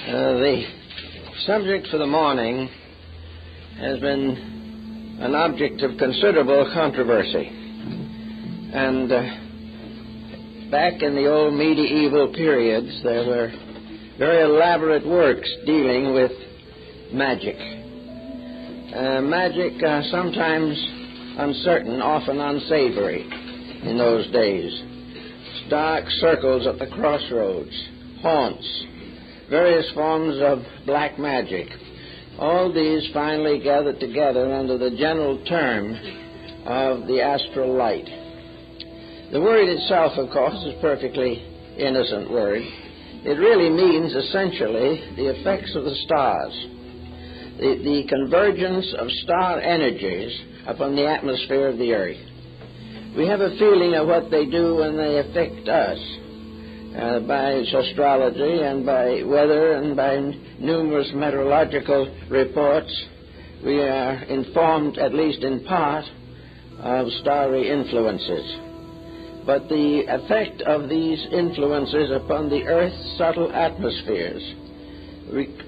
The subject for the morning has been an object of considerable controversy. And back in the old medieval periods, there were very elaborate works dealing with magic. Magic, sometimes uncertain, often unsavory in those days. Dark circles at the crossroads, haunts, various forms of black magic. All these finally gathered together under the general term of the astral light. The word itself, of course, is a perfectly innocent word. It really means essentially the effects of the stars, the convergence of star energies upon the atmosphere of the earth. We have a feeling of what they do when they affect us by astrology and by weather and by numerous meteorological reports. We are informed, at least in part, of starry influences. But the effect of these influences upon the Earth's subtle atmospheres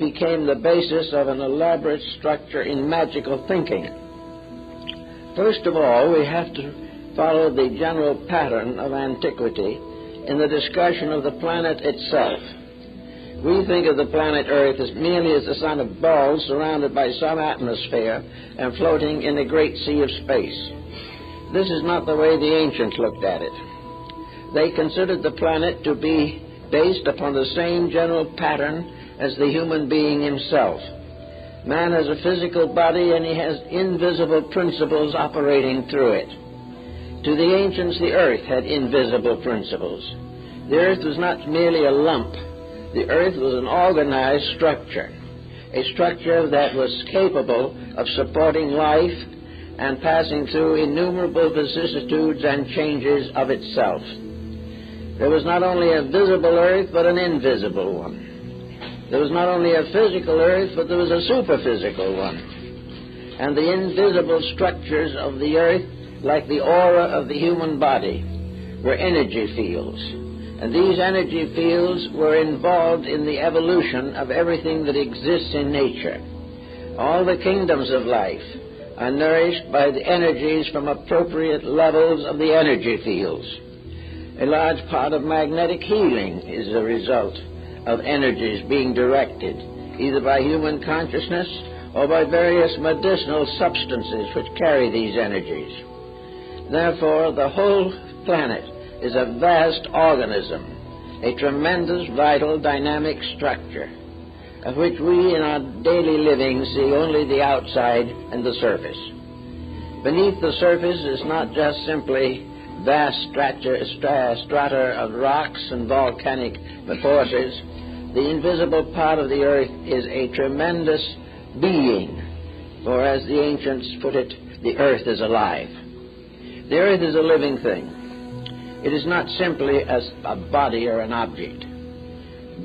became the basis of an elaborate structure in magical thinking. First of all, we have to follow the general pattern of antiquity in the discussion of the planet itself. We think of the planet Earth as merely as a son of balls surrounded by some atmosphere and floating in a great sea of space. This is not the way the ancients looked at it. They considered the planet to be based upon the same general pattern as the human being himself. Man has a physical body and he has invisible principles operating through it. To the ancients, the earth had invisible principles. The earth was not merely a lump. The earth was an organized structure, a structure that was capable of supporting life and passing through innumerable vicissitudes and changes of itself. There was not only a visible earth, but an invisible one. There was not only a physical earth, but there was a superphysical one. And the invisible structures of the earth, like the aura of the human body, were energy fields. And these energy fields were involved in the evolution of everything that exists in nature. All the kingdoms of life are nourished by the energies from appropriate levels of the energy fields. A large part of magnetic healing is a result of energies being directed, either by human consciousness or by various medicinal substances which carry these energies. Therefore, the whole planet is a vast organism, a tremendous, vital, dynamic structure, of which we in our daily living see only the outside and the surface. Beneath the surface is not just simply vast strata of rocks and volcanic forces. The invisible part of the earth is a tremendous being, for as the ancients put it, the earth is alive. The earth is a living thing. It is not simply a body or an object.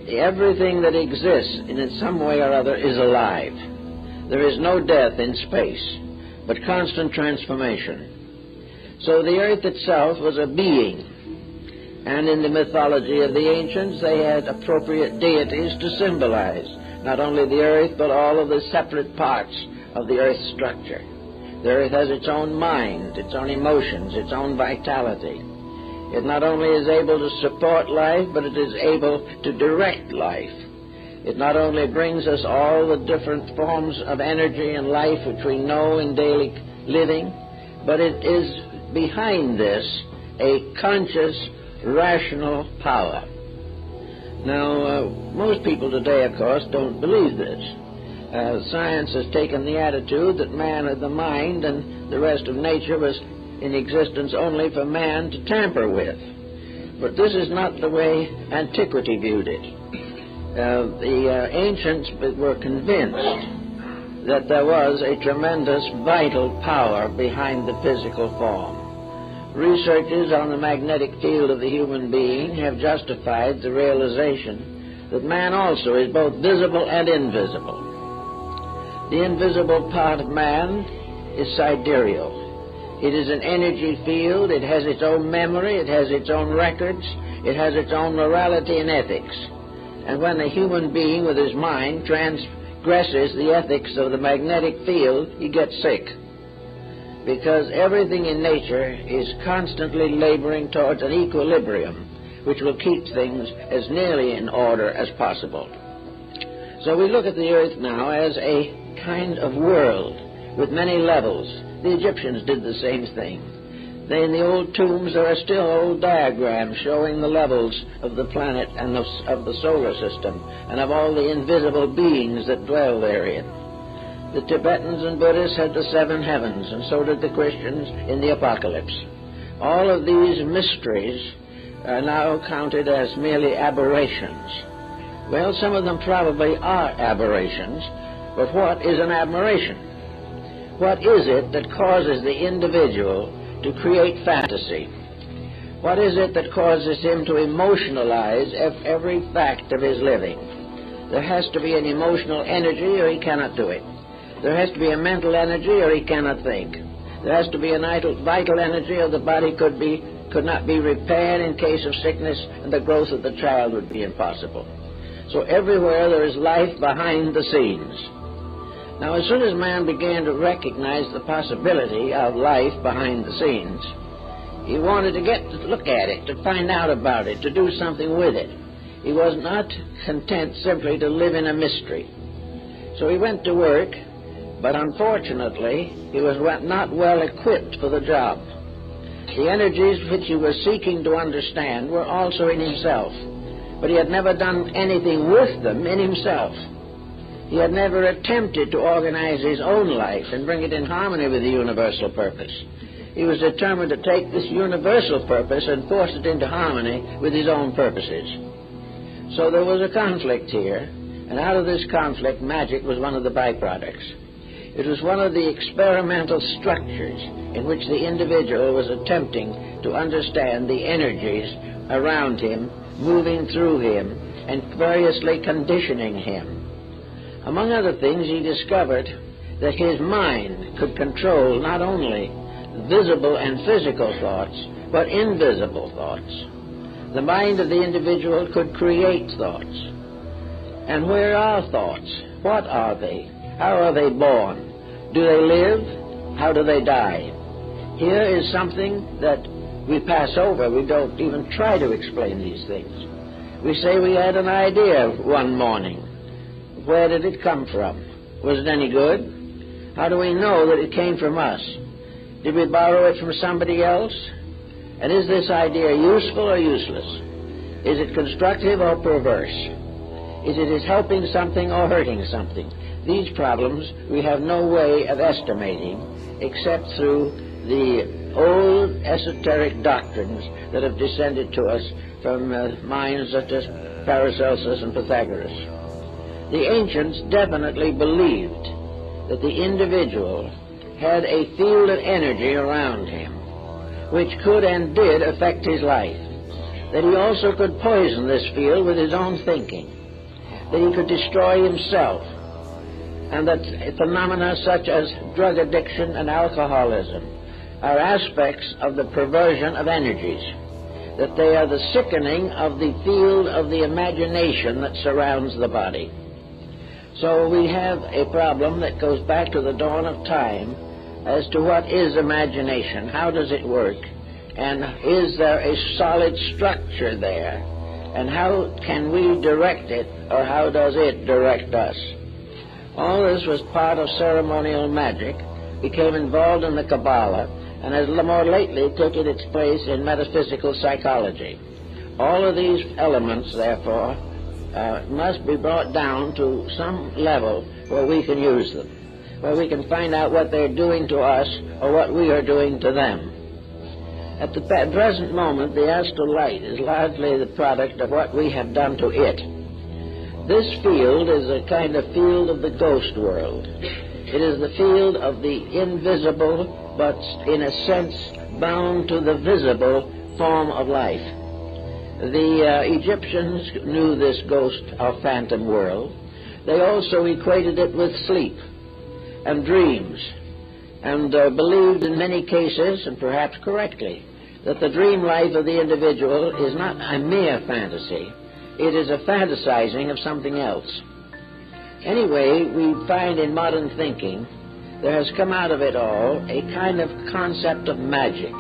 Everything that exists in some way or other is alive. There is no death in space, but constant transformation. So the earth itself was a being, and in the mythology of the ancients they had appropriate deities to symbolize not only the earth but all of the separate parts of the earth's structure. The earth has its own mind, its own emotions, its own vitality. It not only is able to support life, but it is able to direct life. It not only brings us all the different forms of energy and life which we know in daily living, but it is behind this a conscious, rational power. Now, most people today, of course, don't believe this. Science has taken the attitude that man had the mind and the rest of nature was in existence only for man to tamper with. But this is not the way antiquity viewed it. The ancients were convinced that there was a tremendous vital power behind the physical form. Researches on the magnetic field of the human being have justified the realization that man also is both visible and invisible. The invisible part of man is sidereal. It is an energy field. It has its own memory. It has its own records. It has its own morality and ethics. And when a human being with his mind transgresses the ethics of the magnetic field, he gets sick. Because everything in nature is constantly laboring towards an equilibrium which will keep things as nearly in order as possible. So we look at the earth now as a kind of world with many levels. The Egyptians did the same thing. In the old tombs there are still old diagrams showing the levels of the planet and of the solar system and of all the invisible beings that dwell therein. The Tibetans and Buddhists had the 7 heavens, and so did the Christians in the Apocalypse. All of these mysteries are now counted as merely aberrations. Well, some of them probably are aberrations, but what is an aberration? What is it that causes the individual to create fantasy? What is it that causes him to emotionalize every fact of his living? There has to be an emotional energy or he cannot do it. There has to be a mental energy or he cannot think. There has to be a vital energy or the body could not be repaired in case of sickness, and the growth of the child would be impossible. So everywhere there is life behind the scenes. Now, as soon as man began to recognize the possibility of life behind the scenes, he wanted to get to look at it, to find out about it, to do something with it. He was not content simply to live in a mystery. So he went to work, but unfortunately he was not well equipped for the job. The energies which he was seeking to understand were also in himself, but he had never done anything with them in himself. He had never attempted to organize his own life and bring it in harmony with the universal purpose. He was determined to take this universal purpose and force it into harmony with his own purposes. So there was a conflict here, and out of this conflict, magic was one of the byproducts. It was one of the experimental structures in which the individual was attempting to understand the energies around him, moving through him, and variously conditioning him. Among other things, he discovered that his mind could control not only visible and physical thoughts, but invisible thoughts. The mind of the individual could create thoughts. And where are thoughts? What are they? How are they born? Do they live? How do they die? Here is something that we pass over. We don't even try to explain these things. We say we had an idea one morning. Where did it come from? Was it any good? How do we know that it came from us? Did we borrow it from somebody else? And is this idea useful or useless? Is it constructive or perverse? Is it helping something or hurting something? These problems we have no way of estimating except through the old esoteric doctrines that have descended to us from minds such as Paracelsus and Pythagoras. The ancients definitely believed that the individual had a field of energy around him which could and did affect his life, that he also could poison this field with his own thinking, that he could destroy himself, and that phenomena such as drug addiction and alcoholism are aspects of the perversion of energies, that they are the sickening of the field of the imagination that surrounds the body. So we have a problem that goes back to the dawn of time as to what is imagination, how does it work, and is there a solid structure there, and how can we direct it, or how does it direct us? All this was part of ceremonial magic, became involved in the Kabbalah, and has more lately taken its place in metaphysical psychology. All of these elements, therefore, must be brought down to some level where we can use them, where we can find out what they're doing to us or what we are doing to them. At the present moment, the astral light is largely the product of what we have done to it. This field is a kind of field of the ghost world. It is the field of the invisible, but in a sense bound to the visible form of life. The Egyptians knew this ghost or phantom world. They also equated it with sleep and dreams, and believed in many cases, and perhaps correctly, that the dream life of the individual is not a mere fantasy, it is a fantasizing of something else. Anyway, we find in modern thinking there has come out of it all a kind of concept of magic.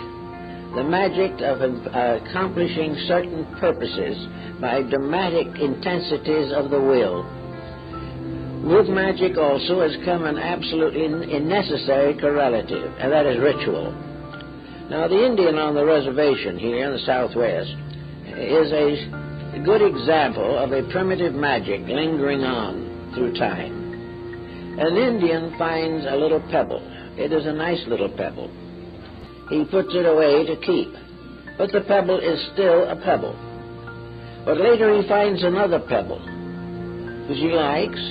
The magic of accomplishing certain purposes by dramatic intensities of the will. With magic also has come an absolutely necessary correlative, and that is ritual. Now, the Indian on the reservation here in the Southwest is a good example of a primitive magic lingering on through time. An Indian finds a little pebble. It is a nice little pebble. He puts it away to keep, but the pebble is still a pebble. But later he finds another pebble, which he likes,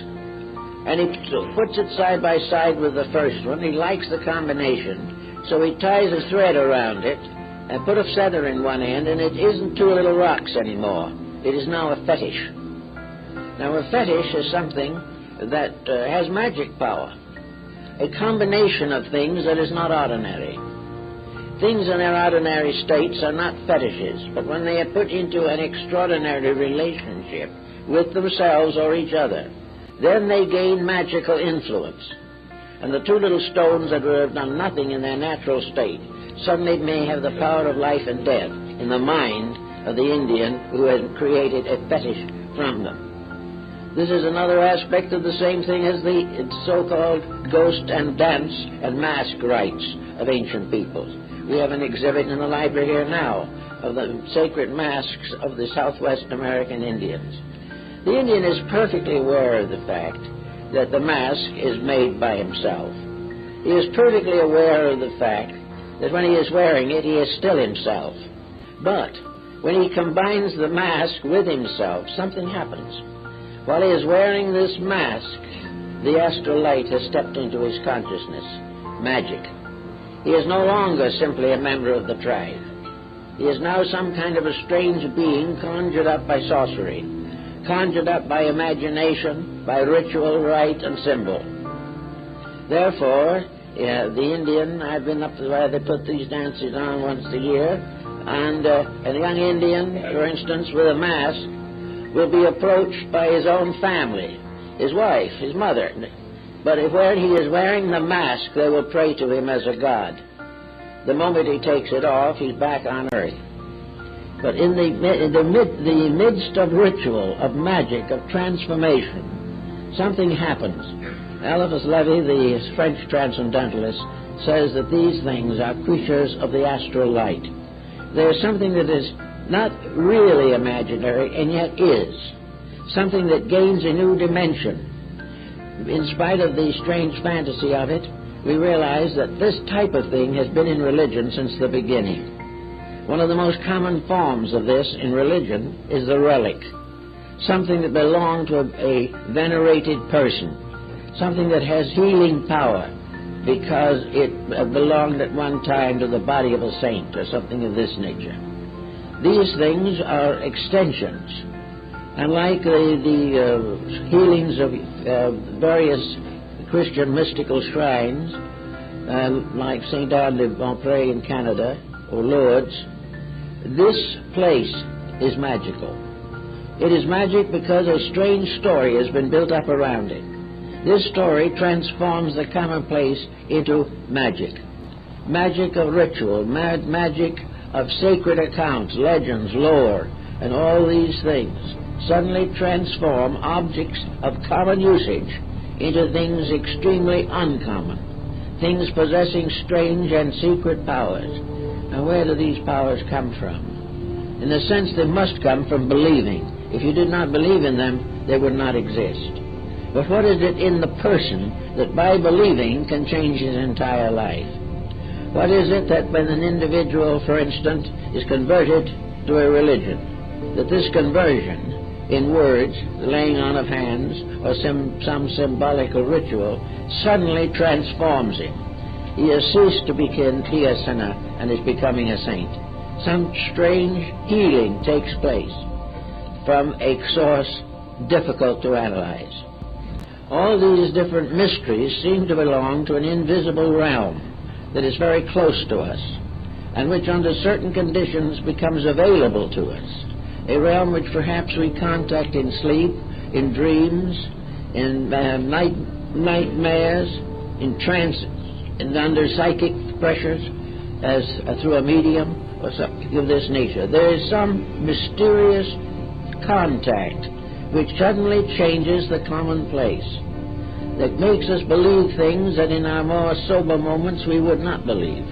and he puts it side by side with the first one. He likes the combination, so he ties a thread around it and put a feather in one end, and it isn't two little rocks anymore. It is now a fetish. Now, a fetish is something that has magic power, a combination of things that is not ordinary. Things in their ordinary states are not fetishes, but when they are put into an extraordinary relationship with themselves or each other, then they gain magical influence. And the two little stones that would have done nothing in their natural state suddenly may have the power of life and death in the mind of the Indian who has created a fetish from them. This is another aspect of the same thing as the so-called ghost and dance and mask rites of ancient peoples. We have an exhibit in the library here now of the sacred masks of the Southwest American Indians. The Indian is perfectly aware of the fact that the mask is made by himself. He is perfectly aware of the fact that when he is wearing it, he is still himself. But when he combines the mask with himself, something happens. While he is wearing this mask, the astral light has stepped into his consciousness. Magic. He is no longer simply a member of the tribe. He is now some kind of a strange being conjured up by sorcery, conjured up by imagination, by ritual, rite, and symbol. Therefore, the Indian, I've been up to where they put these dances on once a year, and a young Indian, for instance, with a mask, will be approached by his own family, his wife, his mother. But when he is wearing the mask, they will pray to him as a god. The moment he takes it off, he's back on earth. But in the midst of ritual, of magic, of transformation, something happens. Eliphas Levi, the French transcendentalist, says that these things are creatures of the astral light. There's something that is not really imaginary and yet is, something that gains a new dimension. In spite of the strange fantasy of it, we realize that this type of thing has been in religion since the beginning. One of the most common forms of this in religion is the relic, something that belonged to a venerated person, something that has healing power because it belonged at one time to the body of a saint or something of this nature. These things are extensions. And like the healings of various Christian mystical shrines, like St. Anne de Beaupré in Canada, or Lourdes, this place is magical. It is magic because a strange story has been built up around it. This story transforms the commonplace into magic. Magic of ritual, magic of sacred accounts, legends, lore, and all these things suddenly transform objects of common usage into things extremely uncommon, things possessing strange and secret powers. Now, where do these powers come from? In a sense, they must come from believing. If you did not believe in them, they would not exist. But what is it in the person that by believing can change his entire life? What is it that when an individual, for instance, is converted to a religion, that this conversion, in words, the laying on of hands, or some symbolical ritual, suddenly transforms him? He has ceased to be a sinner and is becoming a saint. Some strange healing takes place from a source difficult to analyze. All these different mysteries seem to belong to an invisible realm that is very close to us, and which under certain conditions becomes available to us. a realm which perhaps we contact in sleep, in dreams, in nightmares, in trance, and under psychic pressures, as through a medium or something of this nature. There is some mysterious contact which suddenly changes the commonplace, that makes us believe things that in our more sober moments we would not believe.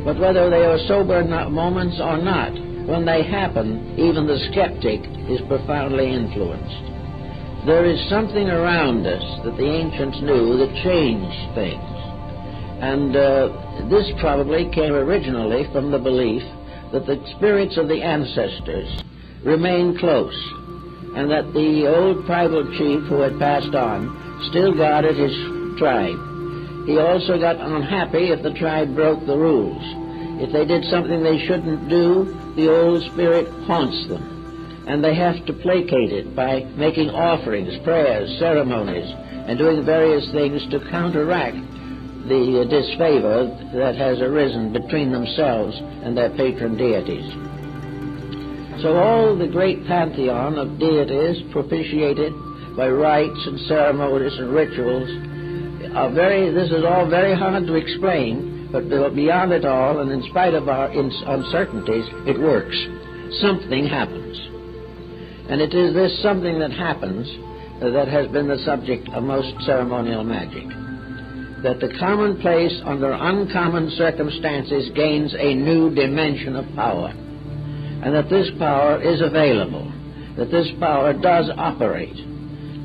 But whether they are sober moments or not, when they happen, even the skeptic is profoundly influenced. There is something around us that the ancients knew that changed things. And this probably came originally from the belief that the spirits of the ancestors remained close, and that the old tribal chief who had passed on still guarded his tribe. He also got unhappy if the tribe broke the rules. If they did something they shouldn't do, the old spirit haunts them, and they have to placate it by making offerings, prayers, ceremonies, and doing various things to counteract the disfavor that has arisen between themselves and their patron deities. So all the great pantheon of deities propitiated by rites and ceremonies and rituals this is all very hard to explain, but beyond it all, and in spite of our uncertainties, it works. Something happens. And it is this something that happens that has been the subject of most ceremonial magic. That the commonplace under uncommon circumstances gains a new dimension of power, and that this power is available, that this power does operate,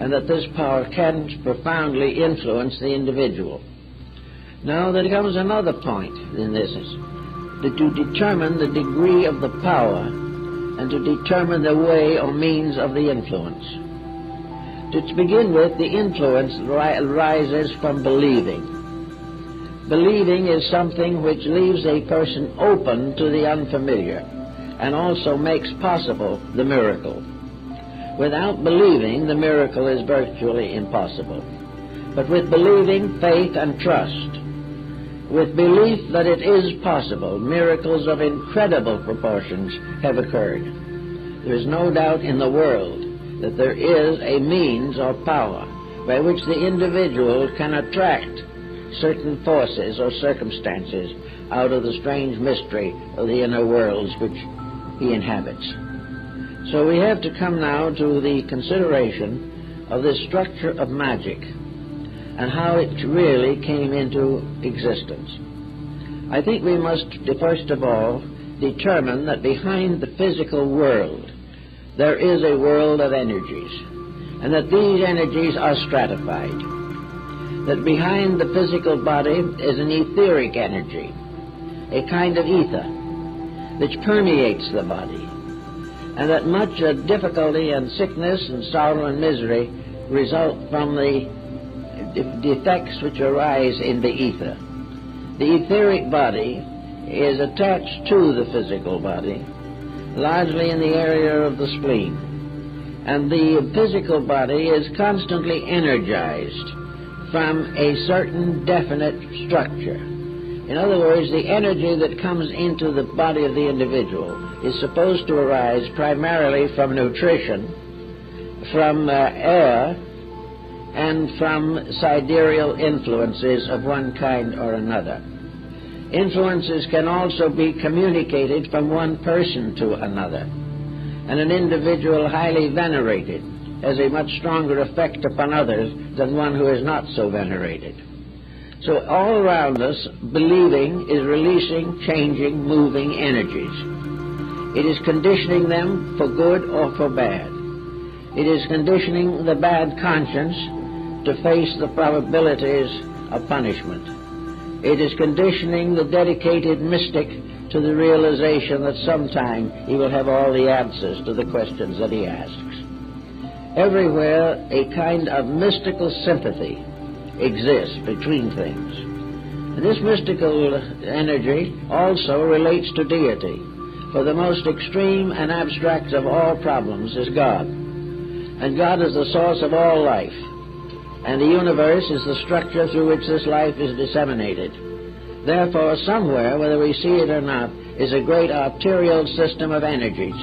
and that this power can profoundly influence the individual. Now there comes another point in this, that to determine the degree of the power and to determine the way or means of the influence. To begin with, the influence rises from believing. Believing is something which leaves a person open to the unfamiliar and also makes possible the miracle. Without believing, the miracle is virtually impossible. But with believing, faith, and trust, with belief that it is possible, miracles of incredible proportions have occurred. There is no doubt in the world that there is a means or power by which the individual can attract certain forces or circumstances out of the strange mystery of the inner worlds which he inhabits. So we have to come now to the consideration of the structure of magic and how it really came into existence. I think we must first of all determine that behind the physical world there is a world of energies, and that these energies are stratified. That behind the physical body is an etheric energy, a kind of ether which permeates the body, and that much difficulty and sickness and sorrow and misery result from the defects which arise in the ether. The etheric body is attached to the physical body, largely in the area of the spleen, and the physical body is constantly energized from a certain definite structure. In other words, the energy that comes into the body of the individual is supposed to arise primarily from nutrition, from air, and from sidereal influences of one kind or another. Influences can also be communicated from one person to another, and an individual highly venerated has a much stronger effect upon others than one who is not so venerated. So all around us, believing is releasing, changing, moving energies. It is conditioning them for good or for bad. It is conditioning the bad conscience to face the probabilities of punishment. It is conditioning the dedicated mystic to the realization that sometime he will have all the answers to the questions that he asks. Everywhere a kind of mystical sympathy exists between things. And this mystical energy also relates to deity, for the most extreme and abstract of all problems is God. And God is the source of all life, and the universe is the structure through which this life is disseminated. Therefore, somewhere, whether we see it or not, is a great arterial system of energies,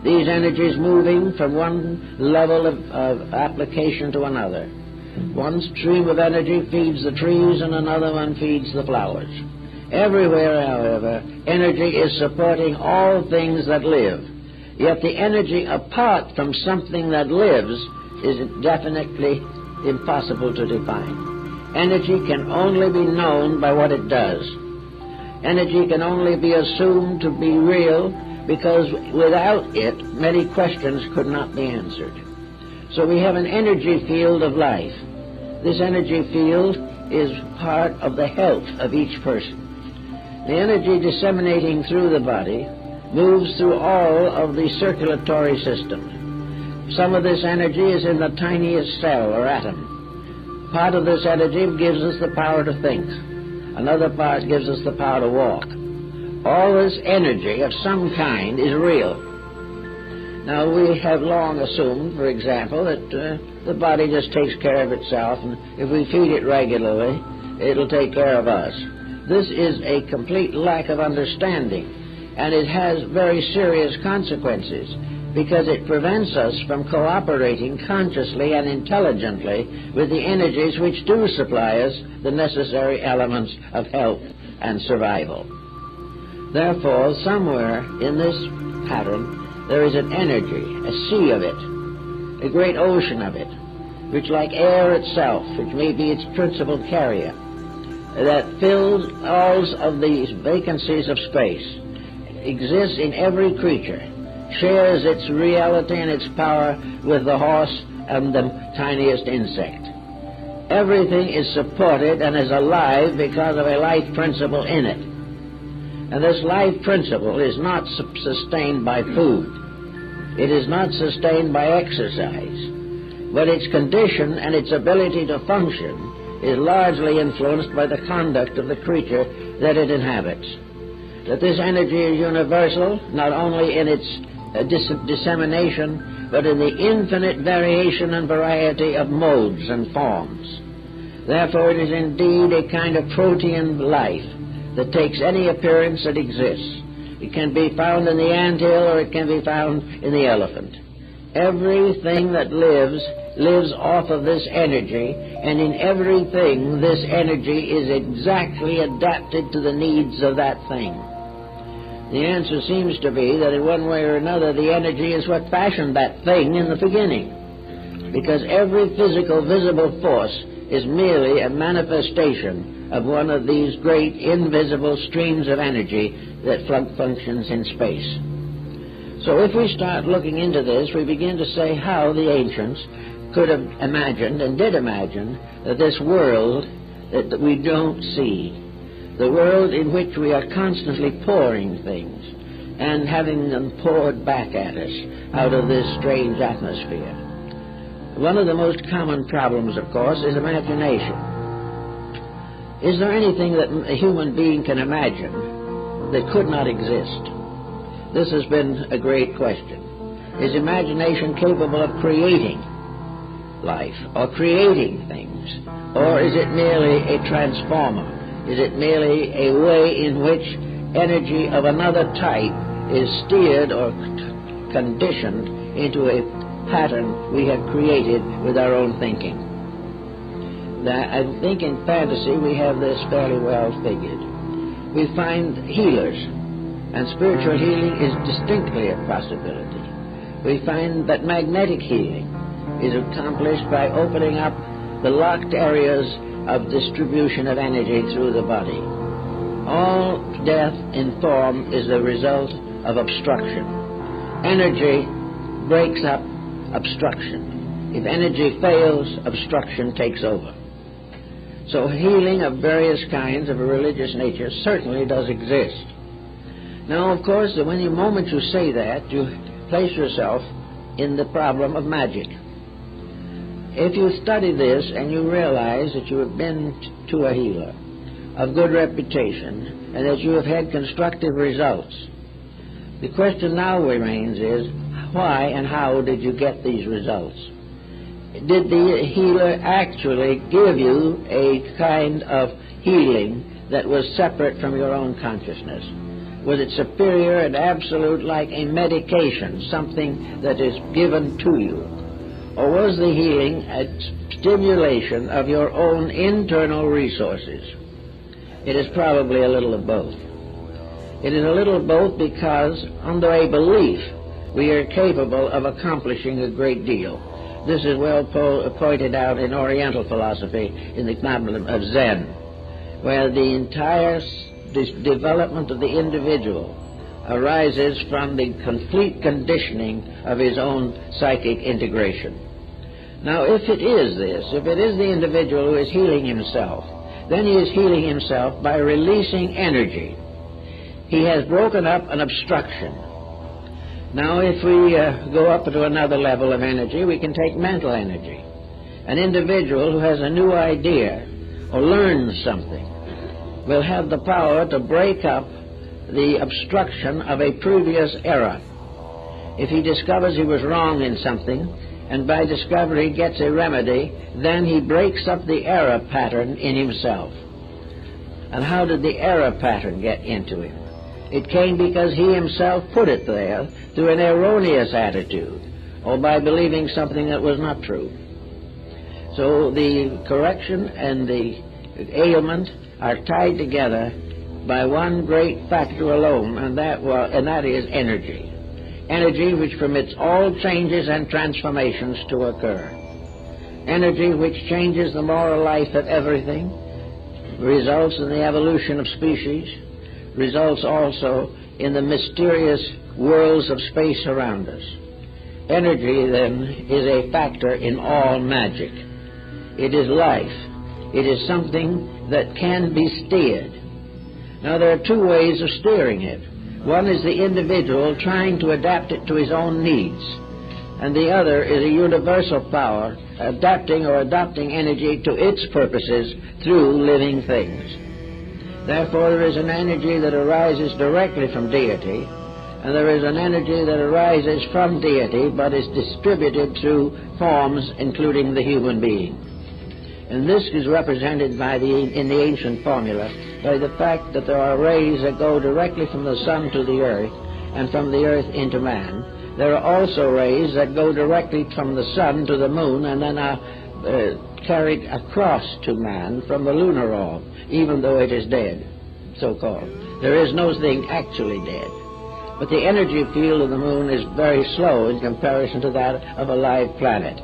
these energies moving from one level of application to another. One stream of energy feeds the trees and another one feeds the flowers. Everywhere, however, energy is supporting all things that live. Yet the energy apart from something that lives is definitely impossible to define. Energy can only be known by what it does. Energy can only be assumed to be real because without it, many questions could not be answered. So we have an energy field of life. This energy field is part of the health of each person. The energy disseminating through the body moves through all of the circulatory system. Some of this energy is in the tiniest cell or atom. Part of this energy gives us the power to think. Another part gives us the power to walk. All this energy of some kind is real. Now, we have long assumed, for example, that the body just takes care of itself, and if we feed it regularly, it'll take care of us. This is a complete lack of understanding, and it has very serious consequences because it prevents us from cooperating consciously and intelligently with the energies which do supply us the necessary elements of health and survival. Therefore, somewhere in this pattern, there is an energy, a sea of it, a great ocean of it, which like air itself, which may be its principal carrier, that fills all of these vacancies of space, exists in every creature, shares its reality and its power with the horse and the tiniest insect. Everything is supported and is alive because of a life principle in it. And this life principle is not sustained by food. It is not sustained by exercise. But its condition and its ability to function is largely influenced by the conduct of the creature that it inhabits. That this energy is universal, not only in its dissemination, but in the infinite variation and variety of modes and forms. Therefore, it is indeed a kind of protean life that takes any appearance that exists. It can be found in the anthill or it can be found in the elephant. Everything that lives off of this energy, and in everything this energy is exactly adapted to the needs of that thing. The answer seems to be that in one way or another the energy is what fashioned that thing in the beginning, because every physical visible force is merely a manifestation of one of these great invisible streams of energy that functions in space. So if we start looking into this, we begin to say how the ancients could have imagined and did imagine that this world that we don't see, the world in which we are constantly pouring things and having them poured back at us out of this strange atmosphere. One of the most common problems, of course, is imagination. Is there anything that a human being can imagine that could not exist? This has been a great question. Is imagination capable of creating life or creating things? Or is it merely a transformer? Is it merely a way in which energy of another type is steered or conditioned into a pattern we have created with our own thinking? Now, I think in fantasy we have this fairly well figured. We find healers, and spiritual healing is distinctly a possibility. We find that magnetic healing is accomplished by opening up the locked areas of distribution of energy through the body. All death in form is the result of obstruction. Energy breaks up obstruction. If energy fails, obstruction takes over. So healing of various kinds of a religious nature certainly does exist. Now, of course, the moment you say that, you place yourself in the problem of magic. If you study this and you realize that you have been to a healer of good reputation and that you have had constructive results, the question now remains is, why and how did you get these results? Did the healer actually give you a kind of healing that was separate from your own consciousness? Was it superior and absolute like a medication, something that is given to you? Or was the healing a stimulation of your own internal resources? It is probably a little of both. It is a little of both because under a belief we are capable of accomplishing a great deal. This is well pointed out in Oriental philosophy in the problem of Zen, where the entire development of the individual arises from the complete conditioning of his own psychic integration. Now, if it is this, if it is the individual who is healing himself, then he is healing himself by releasing energy. He has broken up an obstruction. Now, if we go up to another level of energy, we can take mental energy. An individual who has a new idea or learns something will have the power to break up the obstruction of a previous error. If he discovers he was wrong in something, and by discovery gets a remedy, then he breaks up the error pattern in himself. And how did the error pattern get into him? It came because he himself put it there through an erroneous attitude, or by believing something that was not true. So the correction and the ailment are tied together by one great factor alone, and that is energy. Energy which permits all changes and transformations to occur. Energy which changes the moral life of everything, results in the evolution of species, results also in the mysterious worlds of space around us. Energy, then, is a factor in all magic. It is life. It is something that can be steered. Now, there are two ways of steering it. One is the individual trying to adapt it to his own needs, and the other is a universal power adapting or adopting energy to its purposes through living things. Therefore, there is an energy that arises directly from deity, and there is an energy that arises from deity but is distributed through forms including the human being. And this is represented in the ancient formula by the fact that there are rays that go directly from the sun to the earth and from the earth into man. There are also rays that go directly from the sun to the moon and then are carried across to man from the lunar orb, even though it is dead, so-called. There is no thing actually dead. But the energy field of the moon is very slow in comparison to that of a live planet.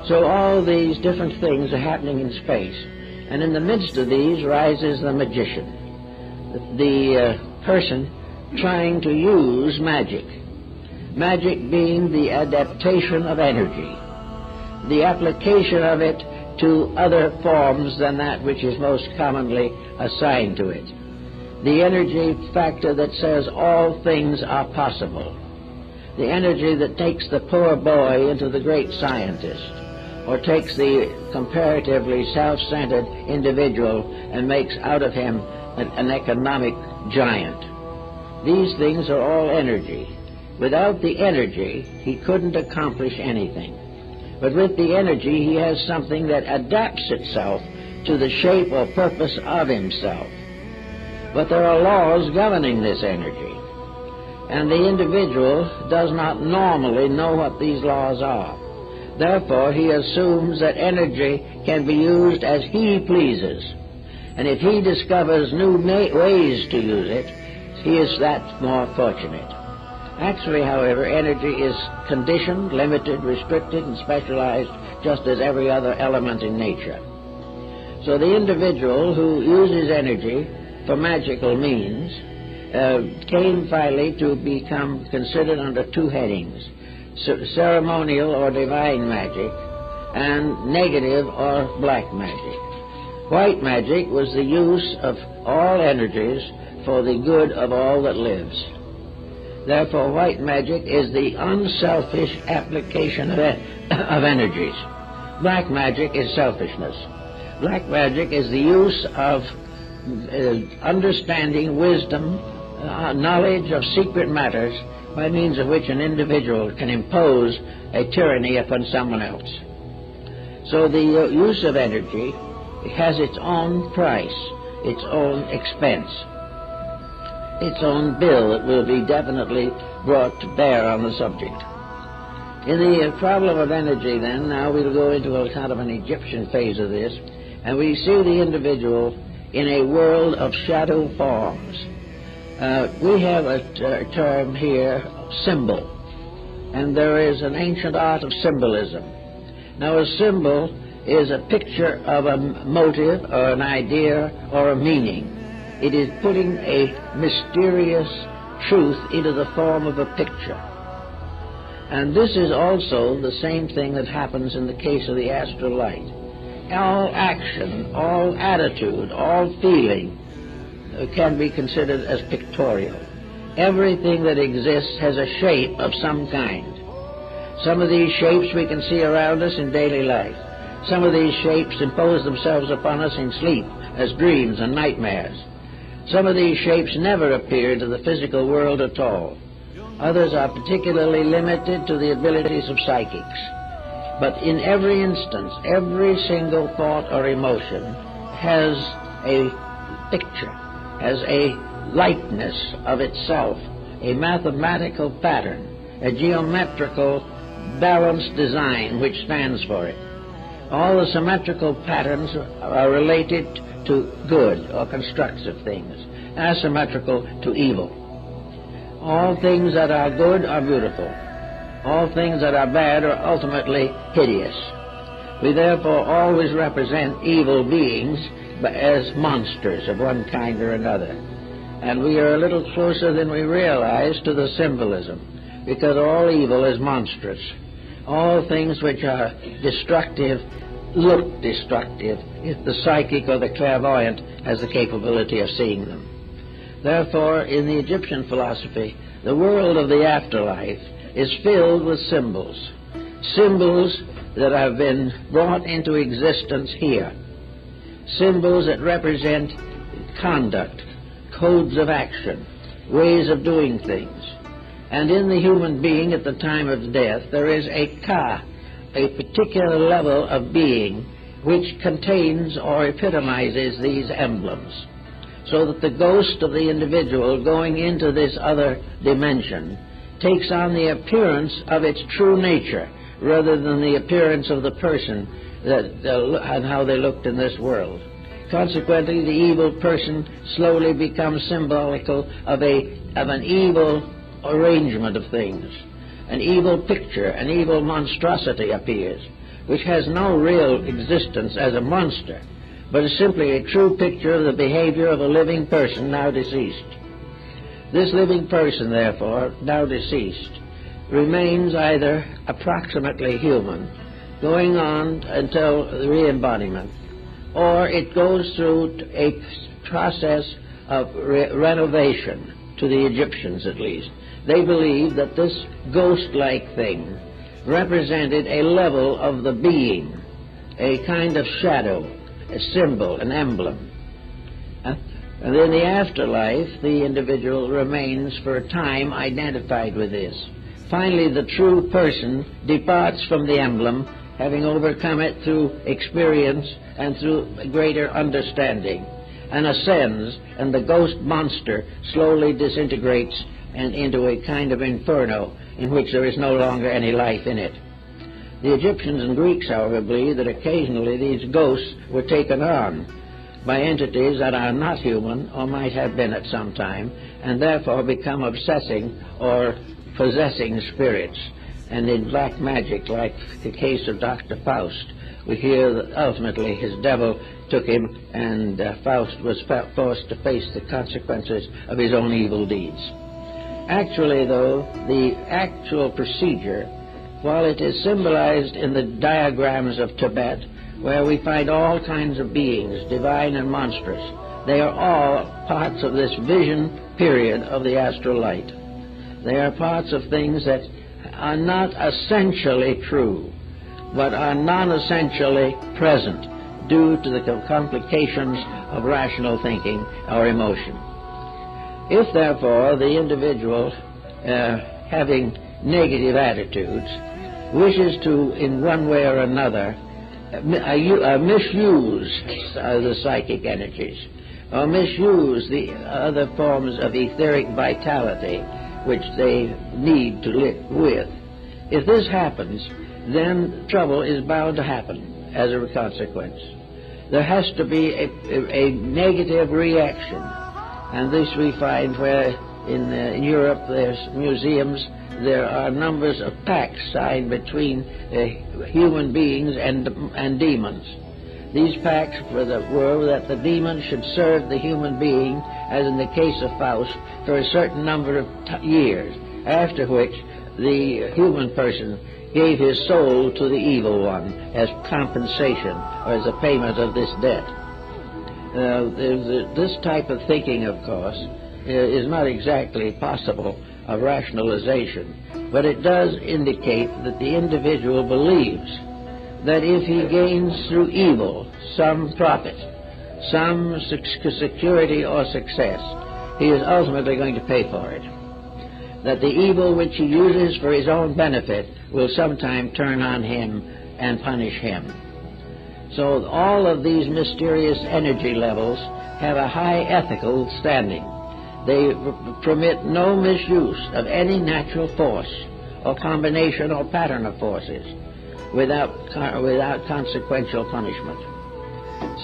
So all these different things are happening in space. And in the midst of these rises the magician, the person trying to use magic. Magic being the adaptation of energy, the application of it to other forms than that which is most commonly assigned to it. The energy factor that says all things are possible. The energy that takes the poor boy into the great scientist, or takes the comparatively self-centered individual and makes out of him an economic giant. These things are all energy. Without the energy, he couldn't accomplish anything. But with the energy, he has something that adapts itself to the shape or purpose of himself. But there are laws governing this energy, and the individual does not normally know what these laws are. Therefore, he assumes that energy can be used as he pleases. And if he discovers new ways to use it, he is that more fortunate. Actually, however, energy is conditioned, limited, restricted, and specialized just as every other element in nature. So the individual who uses energy for magical means came finally to become considered under two headings: ceremonial or divine magic, and negative or black magic. White magic was the use of all energies for the good of all that lives. Therefore, white magic is the unselfish application of energies. Black magic is selfishness. Black magic is the use of understanding, wisdom, knowledge of secret matters, by means of which an individual can impose a tyranny upon someone else. So the use of energy has its own price, its own expense. its own bill that will be definitely brought to bear on the subject. In the problem of energy, then, now we'll go into a kind of an Egyptian phase of this, and we see the individual in a world of shadow forms. We have a term here, symbol, and there is an ancient art of symbolism. Now, a symbol is a picture of a motive or an idea or a meaning. It is putting a mysterious truth into the form of a picture. And this is also the same thing that happens in the case of the astral light. All action, all attitude, all feeling can be considered as pictorial. Everything that exists has a shape of some kind. Some of these shapes we can see around us in daily life. Some of these shapes impose themselves upon us in sleep as dreams and nightmares. Some of these shapes never appear to the physical world at all. Others are particularly limited to the abilities of psychics. But in every instance, every single thought or emotion has a picture, has a likeness of itself, a mathematical pattern, a geometrical balanced design which stands for it. All the symmetrical patterns are related to good or constructive things, asymmetrical to evil. All things that are good are beautiful. All things that are bad are ultimately hideous. We therefore always represent evil beings as monsters of one kind or another. And we are a little closer than we realize to the symbolism, because all evil is monstrous. All things which are destructive look destructive if the psychic or the clairvoyant has the capability of seeing them. Therefore, in the Egyptian philosophy, the world of the afterlife is filled with symbols. Symbols that have been brought into existence here. Symbols that represent conduct, codes of action, ways of doing things. And in the human being at the time of death, there is a ka, a particular level of being which contains or epitomizes these emblems, so that the ghost of the individual going into this other dimension takes on the appearance of its true nature rather than the appearance of the person and how they looked in this world. Consequently, the evil person slowly becomes symbolical of an evil arrangement of things. An evil picture, an evil monstrosity appears, which has no real existence as a monster, but is simply a true picture of the behavior of a living person now deceased. This living person, therefore, now deceased, remains either approximately human, going on until the re-embodiment, or it goes through a process of renovation, to the Egyptians at least. They believed that this ghost-like thing represented a level of the being, a kind of shadow, a symbol, an emblem. And in the afterlife, the individual remains for a time identified with this. Finally, the true person departs from the emblem, having overcome it through experience and through greater understanding, and ascends, and the ghost monster slowly disintegrates and into a kind of inferno in which there is no longer any life in it. The Egyptians and Greeks, however, believe that occasionally these ghosts were taken on by entities that are not human or might have been at some time, and therefore become obsessing or possessing spirits. And in black magic, like the case of Dr. Faust, we hear that ultimately his devil took him, and Faust was forced to face the consequences of his own evil deeds. Actually, though, the actual procedure, while it is symbolized in the diagrams of Tibet, where we find all kinds of beings, divine and monstrous, they are all parts of this vision period of the astral light. They are parts of things that are not essentially true, but are non-essentially present due to the complications of rational thinking or emotion. If, therefore, the individual having negative attitudes wishes to, in one way or another, misuse the psychic energies, or misuse the other forms of etheric vitality which they need to live with. If this happens, then trouble is bound to happen as a consequence. There has to be a negative reaction, and this we find where in Europe there's museums, there are numbers of pacts signed between human beings and demons. These pacts were that the demon should serve the human being, as in the case of Faust, for a certain number of years, after which the human person gave his soul to the evil one as compensation or as a payment of this debt. This type of thinking, of course, is not exactly possible of rationalization, but it does indicate that the individual believes that if he gains through evil some profit, some security or success, he is ultimately going to pay for it. That the evil which he uses for his own benefit will sometime turn on him and punish him. So all of these mysterious energy levels have a high ethical standing. They permit no misuse of any natural force or combination or pattern of forces without consequential punishment.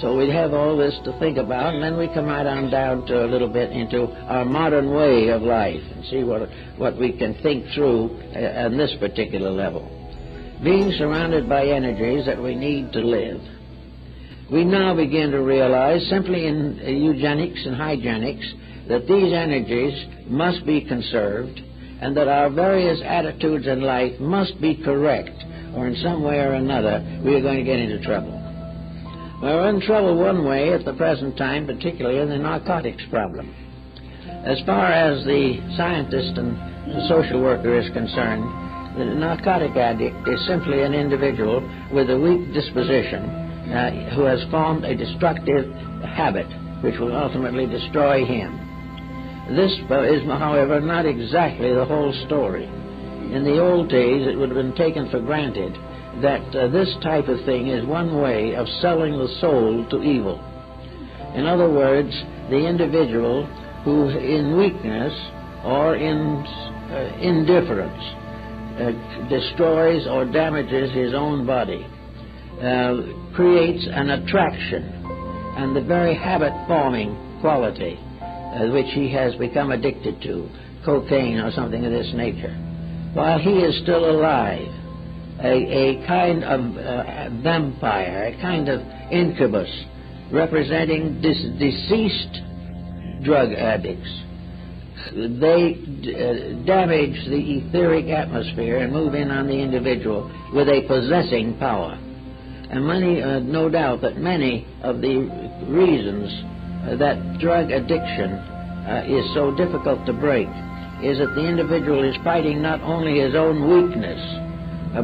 So we have all this to think about, and then we come right on down to a little bit into our modern way of life and see what we can think through on this particular level. Being surrounded by energies that we need to live, we now begin to realize, simply in eugenics and hygienics, that these energies must be conserved and that our various attitudes in life must be correct, or in some way or another we are going to get into trouble. We're in trouble one way at the present time, particularly in the narcotics problem. As far as the scientist and the social worker is concerned, the narcotic addict is simply an individual with a weak disposition who has formed a destructive habit which will ultimately destroy him. This is, however, not exactly the whole story. In the old days, it would have been taken for granted that this type of thing is one way of selling the soul to evil. In other words, the individual who in weakness or in indifference destroys or damages his own body, creates an attraction and the very habit-forming quality which he has become addicted to, cocaine or something of this nature, while he is still alive. A kind of vampire, a kind of incubus, representing deceased drug addicts. They damage the etheric atmosphere and move in on the individual with a possessing power. And no doubt that many of the reasons that drug addiction is so difficult to break is that the individual is fighting not only his own weakness,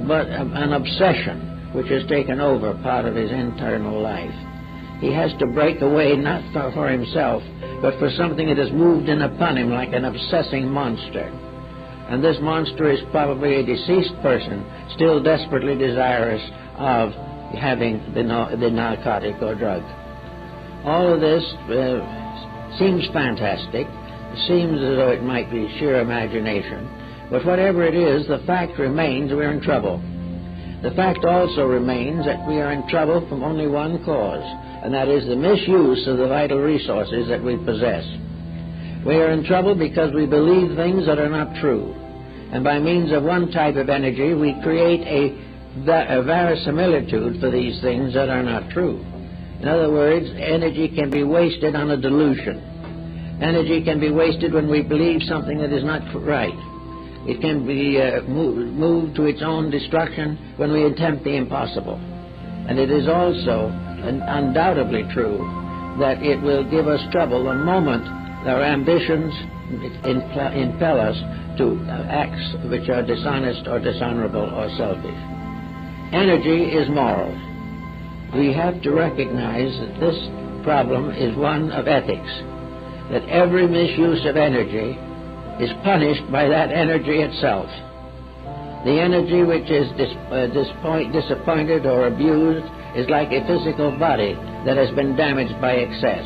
but an obsession which has taken over part of his internal life. He has to break away not for himself, but for something that has moved in upon him like an obsessing monster. And this monster is probably a deceased person, still desperately desirous of having the narcotic or drug. All of this seems fantastic, seems as though it might be sheer imagination, but whatever it is, the fact remains we're in trouble. The fact also remains that we are in trouble from only one cause, and that is the misuse of the vital resources that we possess. We are in trouble because we believe things that are not true, and by means of one type of energy we create a verisimilitude for these things that are not true. In other words, energy can be wasted on a delusion. Energy can be wasted when we believe something that is not right. It can be moved to its own destruction when we attempt the impossible. And it is also undoubtedly true that it will give us trouble the moment our ambitions impel us to acts which are dishonest or dishonorable or selfish. Energy is moral. We have to recognize that this problem is one of ethics, that every misuse of energy is punished by that energy itself. The energy which is disappointed or abused is like a physical body that has been damaged by excess.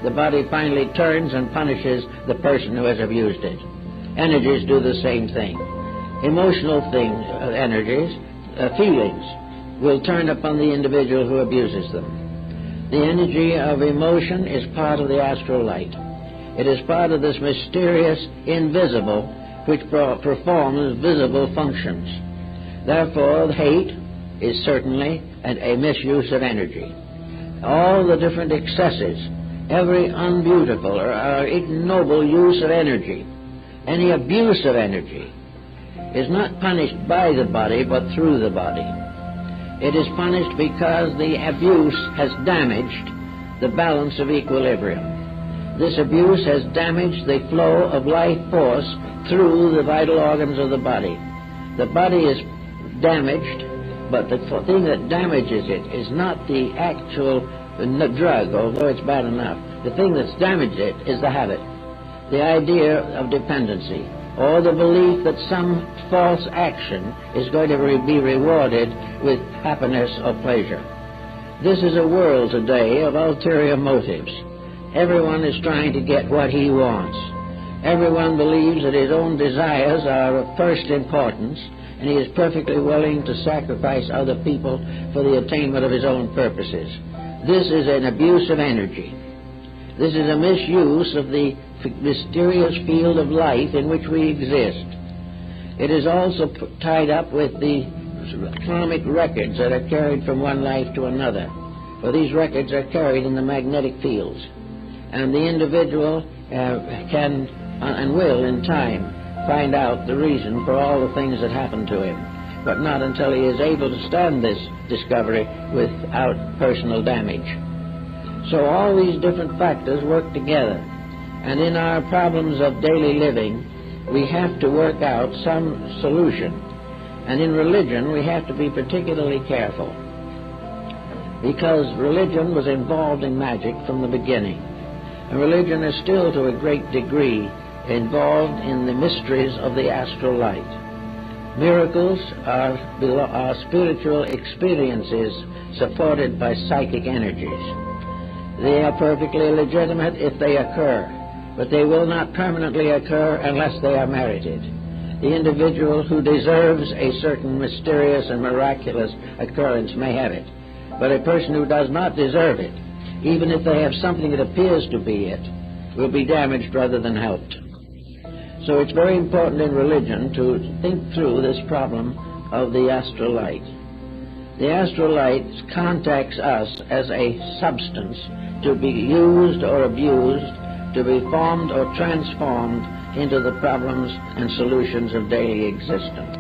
the body finally turns and punishes the person who has abused it. Energies do the same thing. Emotional things, energies, feelings, will turn upon the individual who abuses them. The energy of emotion is part of the astral light. It is part of this mysterious invisible which performs visible functions. Therefore, hate is certainly a misuse of energy. All the different excesses, every unbeautiful or ignoble use of energy, any abuse of energy, is not punished by the body but through the body. It is punished because the abuse has damaged the balance of equilibrium. This abuse has damaged the flow of life force through the vital organs of the body. The body is damaged, but the thing that damages it is not the actual drug, although it's bad enough. The thing that's damaged it is the habit, the idea of dependency, or the belief that some false action is going to be rewarded with happiness or pleasure. This is a world today of ulterior motives. Everyone is trying to get what he wants. Everyone believes that his own desires are of first importance, and he is perfectly willing to sacrifice other people for the attainment of his own purposes. This is an abuse of energy. This is a misuse of the mysterious field of life in which we exist. It is also tied up with the atomic records that are carried from one life to another, for these records are carried in the magnetic fields, and the individual can and will in time find out the reason for all the things that happen to him, but not until he is able to stand this discovery without personal damage. So all these different factors work together, and in our problems of daily living we have to work out some solution. And in religion we have to be particularly careful, because religion was involved in magic from the beginning, and religion is still to a great degree involved in the mysteries of the astral light. Miracles are spiritual experiences supported by psychic energies. They are perfectly legitimate if they occur, but they will not permanently occur unless they are merited. The individual who deserves a certain mysterious and miraculous occurrence may have it, but a person who does not deserve it, even if they have something that appears to be it, will be damaged rather than helped. So it's very important in religion to think through this problem of the astral light. The astral light contacts us as a substance to be used or abused, to be formed or transformed into the problems and solutions of daily existence.